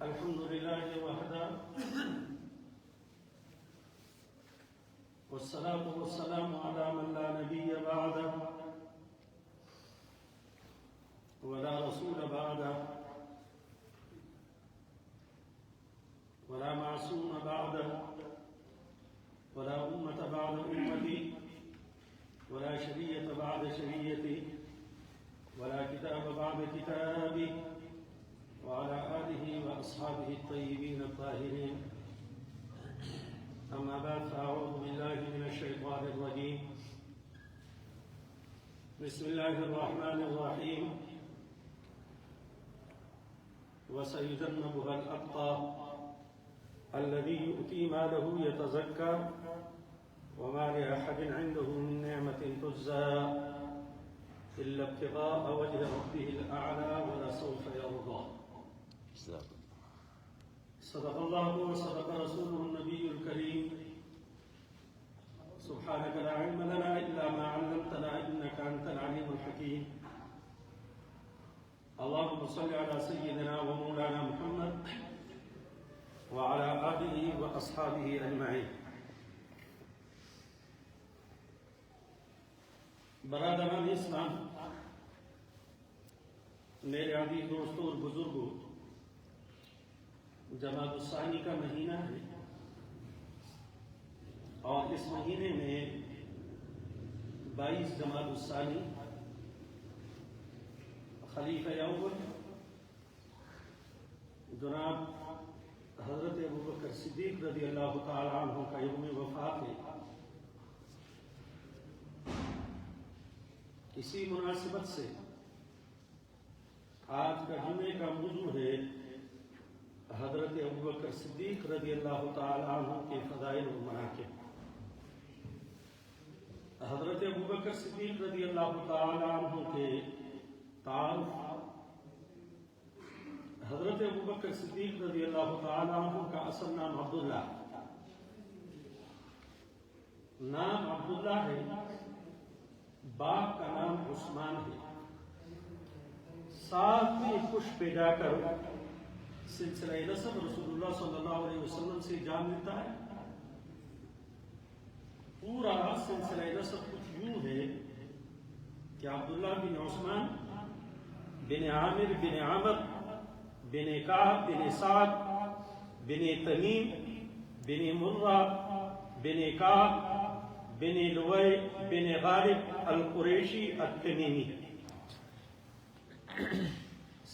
الحمد لله وحده والصلاة والسلام على من لا نبي بعده ولا رسول بعده ولا معصوم بعده ولا أمة بعد أمتي ولا شريعة بعد شريعتي ولا كتاب بعد كتابي وعلى آله وأصحابه الطيبين الطاهرين. أما بعد فأعوذ بالله من الشيطان الرجيم. بسم الله الرحمن الرحيم. وسيجنبها الأتقى الذي يؤتي ماله يتزكى وما لأحد عنده من نعمة تجزى إلا ابتغاء وجه ربه الأعلى ولسوف يرضى. صدق الله وصدق رسوله النبي الكريم. سبحانك لا علم لنا إلا ما علمتنا إنك أنت العليم الحكيم. اللهم صل على سيدنا ومولانا محمد وعلى آله وأصحابه أجمعين. برادران اسلام، میرے عزیز دوستوں اور بزرگوں، جماد الثانی کا مہینہ ہے اور اس مہینے میں 22 جماد الثانی خلیفہ اول جناب حضرت ابوبکر صدیق رضی اللہ تعالی عنہ کا یوم وفات ہے۔ اسی مناسبت سے آج کا جمعے کا موضوع ہے حضرت ابوبکر صدیق رضی اللہ تعالی عنہ کے فضائل و مناقب۔ حضرت ابوبکر صدیق رضی اللہ تعالی عنہ کے تعارف: حضرت ابوبکر صدیق رضی اللہ تعالی عنہ کا اصل نام عبداللہ ہے، باپ کا نام عثمان ہے۔ ساتھ میں کچھ پہ جا کر سلسلہ نسب رسول اللہ صلی اللہ علیہ وسلم سے جا ملتا ہے۔ پورا سلسلہ نسب کچھ یوں ہے کہ عبداللہ بن عثمان بن عامر بن عمر بن کعب بن سعد بن تمیم بن مرہ بن کعب بن لوی بن غالب القریشی التمیمی۔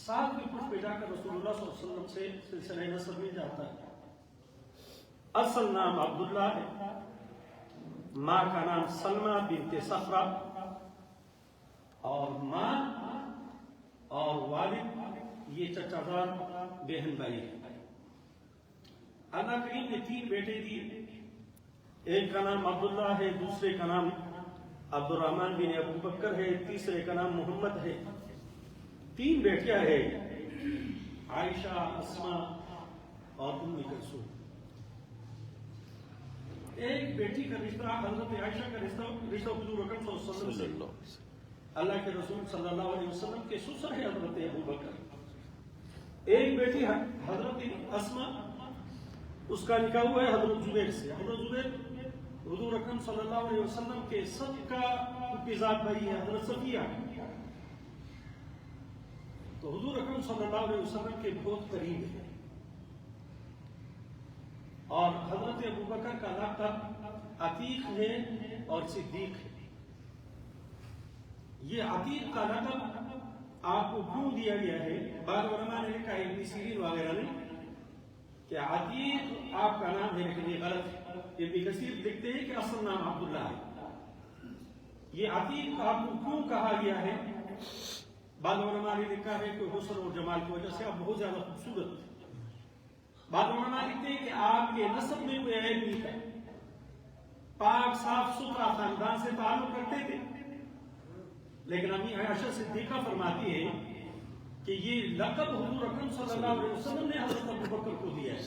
ساتھ میں کچھ پہ جا کر رسول اللہ صلی اللہ علیہ وسلم سے سلسلہ نسب مل جاتا ہے۔ اصل نام عبداللہ ہے، ماں کا نام سلمہ بنت صخرہ، اور ماں اور والد یہ چچا زاد بہن بھائی ہیں۔ اللہ کریم نے 3 بیٹے دیے، ایک کا نام عبداللہ ہے، دوسرے کا نام عبد الرحمن بن ابو بکر ہے، تیسرے کا نام محمد ہے۔ 3 بیٹیاں ہیں، عائشہ، اسماء اور ام کلثوم۔ ایک بیٹی کا رشتہ حضرت عائشہ کا رشتہ حضور اکرم صلی اللہ علیہ وسلم سے، اللہ کے رسول صلی اللہ علیہ وسلم کے سسر ہے حضرت ابو بکر۔ ایک بیٹی حضرت اسماء، اس کا نکاح ہوا ہے حضرت زبیر سے۔ حضرت زبیر حضور اکرم صلی اللہ علیہ وسلم کے سب کا ذات بھائی ہے، حضرت صفیہ۔ تو حضور اکرم صلی اللہ علیہ وسلم کے بہت قریب ہے۔ اور حضرت ابوبکر کا لقب عتیق ہے اور صدیق ہے۔ یہ عتیق کا لقب آپ کو کیوں دیا گیا ہے؟ بعض علماء نے لکھا ہے، ابن سیرین وغیرہ نے، کہ عتیق آپ کا نام ہے، لیکن یہ غلط ہے۔ ابن کثیر لکھتے ہیں کہ اصل نام عبداللہ ہے۔ یہ عتیق آپ کو کیوں کہا گیا ہے؟ بعض علماء نے لکھا ہے کہ حسن اور جمال کی وجہ سے آپ بہت زیادہ خوبصورت۔ بعض علماء لکھتے ہیں کہ آپ کے نسب میں کوئی عیب نہیں تھا، پاک صاف ستھرا خاندان سے تعلق رکھتے تھے۔ لیکن امی عائشہ صدیقہ فرماتی ہے کہ یہ لقب حضور اکرم صلی اللہ علیہ وسلم نے حضرت ابوبکر کو دیا ہے۔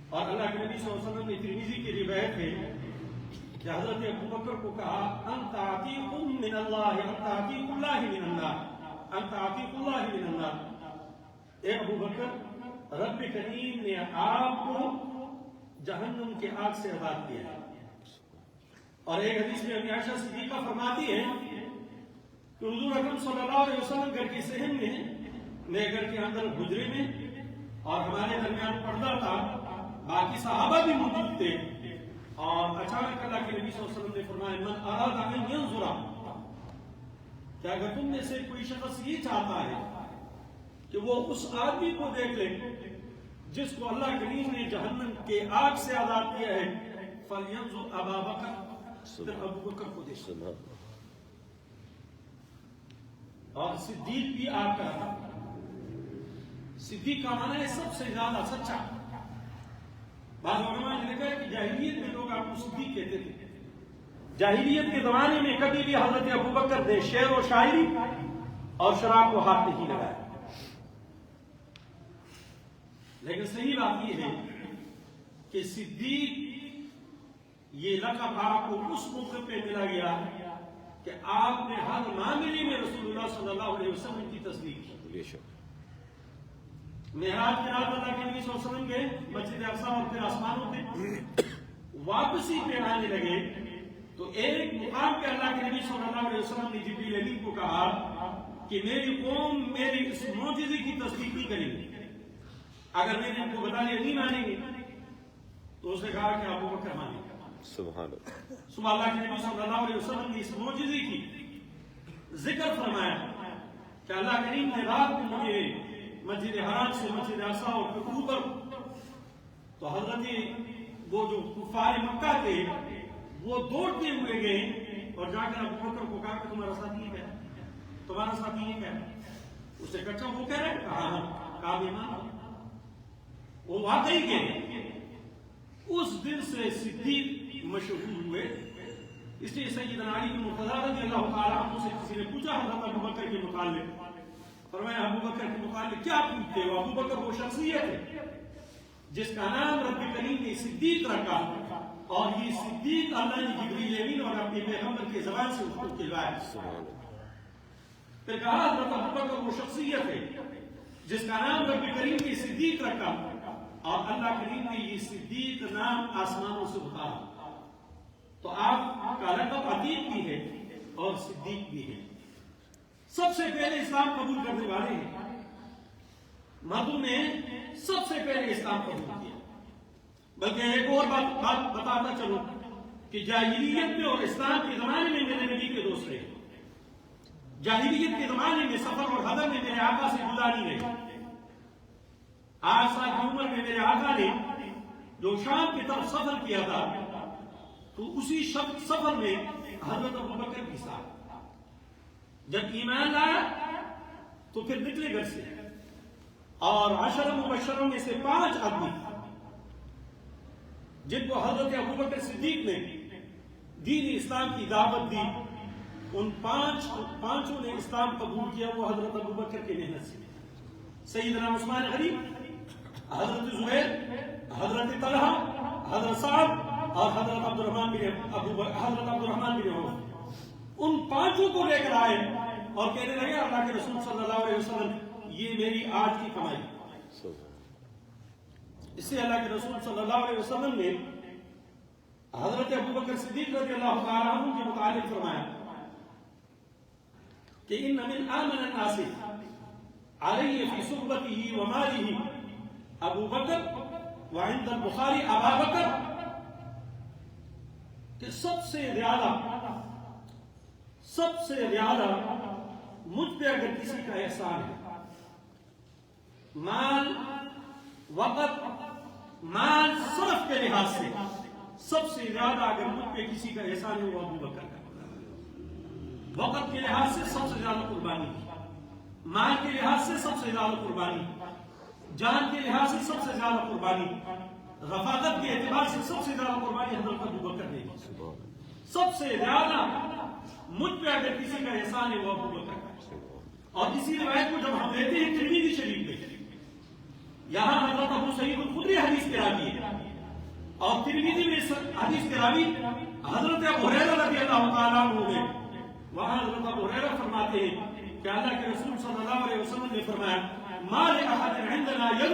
اور اللہ کے نبی صلی اللہ علیہ وسلم نے ترمذی کی روایت ہے کہ حضرت ابوبکر کو کہا، انت عتیق من اللہ، انت عتیق اللہ من اللہ، انت عتیق اللہ من اللہ۔ اے ابوبکر، رب کریم نے آپ کو جہنم کے آگ سے آزاد کیا ہے. اور ایک حدیث میں امی عائشہ صدیقہ فرماتی ہے کہ حضور اکرم صلی اللہ علیہ وسلم گھر کے صحن میں، میرے گھر کے اندر حجرے میں، اور ہمارے درمیان پردہ تھا، باقی صحابہ بھی موجود تھے، اور اچانک اللہ کے نبی صلی اللہ علیہ وسلم نے فرمایا من اراد ان ينظر، کہ اگر تم میں سے کوئی شخص یہ چاہتا ہے کہ وہ اس آدمی کو دیکھ لے جس کو اللہ کریم نے جہنم کے آگ سے آزاد کیا ہے، فَلْيَنظُرْ أَبَا بَكْرَ، پھر ابو بکر کو دیکھ. اور صدیق بھی آپ کا تھا. صدیق کا معنی ہے سب سے زیادہ سچا. بعض علماء نے لکھا ہے کہ جاہلیت میں لوگ آپ کو صدیق کہتے تھے. جاہلیت کے زمانے میں کبھی بھی حضرت ابو بکر نے شعر و شاعری اور شراب کو ہاتھ نہیں لگایا. لیکن صحیح بات یہ ہے کہ صدیق یہ لقب آپ کو اس موقع پہ ملا گیا کہ آپ نے ہر معاملے میں رسول اللہ صلی اللہ علیہ وسلم کی تصدیق کی. معراج کے رات اللہ کے نبی صلی اللہ علیہ وسلم گئے مسجد اقصی اور پھر آسمانوں پہ واپسی پہ آنے لگے تو ایک مقام پہ اللہ کے نبی صلی اللہ علیہ وسلم نے جبریل امین کو کہا کہ میری قوم میری اس معجزے کی تصدیق نہیں کرے گی، اگر میں نے ان کو بتا دیا نہیں مانیں گے تو اس نے کہا کہ ابو بکر مانیں گے. سبحان اللہ کے نبی صلی اللہ علیہ وسلم نے اس معجزے کی ذکر فرمایا کہ اللہ کریم نے رات کو مجھے مسجد حرام سے مسجد اقصی اور پھر اوپر، تو حضرت وہ جو کفار مکہ تھے وہ دوڑتے ہوئے گئے اور جا کر ابو بکر کو کہا کہ تمہارا ساتھی یہ کہہ رہا ہے، تمہارا ساتھی یہ کہہ رہا ہے. اس نے کہا وہ کہہ رہا ہے، کہا ہاں، کہا ایمان وہ واقعی کہہ رہے. اس دن سے صدیق مشہور ہوئے. اس لیے سیدنا علی بن مرتضیٰ رضی اللہ تعالیٰ عنہ سے کسی نے پوچھا حضرت ابو بکر کے متعلق، فرمایا ابو بکر کے متعلق کیا پوچھتے ہو؟ ابو بکر وہ شخصیت ہے جس کا نام رب کریم نے صدیق رکھا، اور یہ صدیق اللہ نے جبریل امین اور اپنے پیغمبر کے زبان سے اس کو کہلایا. پھر کہا حضرت ابو بکر وہ شخصیت ہے جس کا نام رب کریم نے صدیق رکھا، اور اللہ کریم نے یہ صدیق نام آسمانوں سے اتارا. تو آپ کا لقب عتیق بھی ہے اور صدیق بھی ہے. سب سے پہلے اسلام قبول کرنے والے ہیں. مردوں نے سب سے پہلے اسلام قبول کیا. بلکہ ایک اور بات بتاتا چلو کہ جاہلیت میں اور اسلام کے زمانے میں میرے نبی کے دوست رہے. جاہلیت کے زمانے میں سفر اور حضر میں میرے آقا سے جدا نہیں رہے. 8 سال کی عمر میں میرے آقا نے جو شام کی طرف سفر کیا تھا تو اسی سفر میں حضرت ابو بکر کے ساتھ جب ایمان لایا تو پھر نکلے گھر سے، اور 10 مبشروں میں سے 5 آدمی جن کو حضرت ابو بکر صدیق نے دین اسلام کی دعوت دی، ان پانچوں نے اسلام قبول کیا. وہ حضرت ابو بکر کی محنت سے سیدنا عثمان غنی، حضرت زبیر، حضرت طلحہ، حضرت سعد اور حضرت عبد الرحمن بن عوف، ان 5 کو لے کر آئے اور کہنے لگے اللہ کے رسول صلی اللہ علیہ وسلم یہ میری آج کی کمائی. اس سے اللہ کے رسول صلی اللہ علیہ وسلم نے حضرت ابو بکر صدیق رضی اللہ تعالیٰ عنہ کے متعلق فرمایا کہ ان من آمن الناس علیہ فی صحبتہ ومالہ ابو بکر وعند البخاری ابا بکر، کہ سب سے زیادہ مجھ پہ اگر کسی کا احسان ہے، مال، وقت، مال صرف کے لحاظ سے سب سے زیادہ اگر مجھ پہ کسی کا احسان ہے وہ ابو بکر کا. وقت کے لحاظ سے سب سے زیادہ قربانی، مال کے لحاظ سے سب سے زیادہ قربانی، جان کے لحاظ سے سب سے زیادہ قربانی، رفاقت کے اعتبار سے سب سے زیادہ قربانی حضرت ابو بکر نے. سب سے زیادہ مجھ پہ اگر کسی کا احسان ہے وہ ابو بکر. اور اسی روایت کو جب ہم لیتے ہیں ترمذی شریف میں، یہاں حضرت ابو سعید الخدری حدیث کے راوی ہے، اور ترمذی میں حدیث کے راوی حضرت ابو ہریرہ رضی اللہ تعالیٰ عنہ ہیں. وہاں حضرت ابو ہریرہ فرماتے ہیں کہ اللہ کے رسول صلی اللہ علیہ وسلم نے فرمایا ما لأحد عندنا يد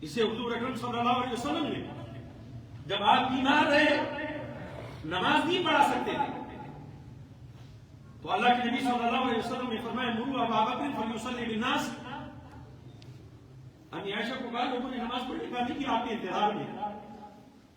اسے حضور اکرم صلی اللہ علیہ وسلم نے جب آپ بیمار رہے نماز نہیں پڑھا سکتے تھے تو اللہ کے نبی صلی اللہ علیہ وسلم نے فرمایا مروا ابا بکر فلیصلی بالناس، امی عائشہ کو کہا لوگوں نے نماز پڑھنے کا نہیں کہ آپ کے انتظار میں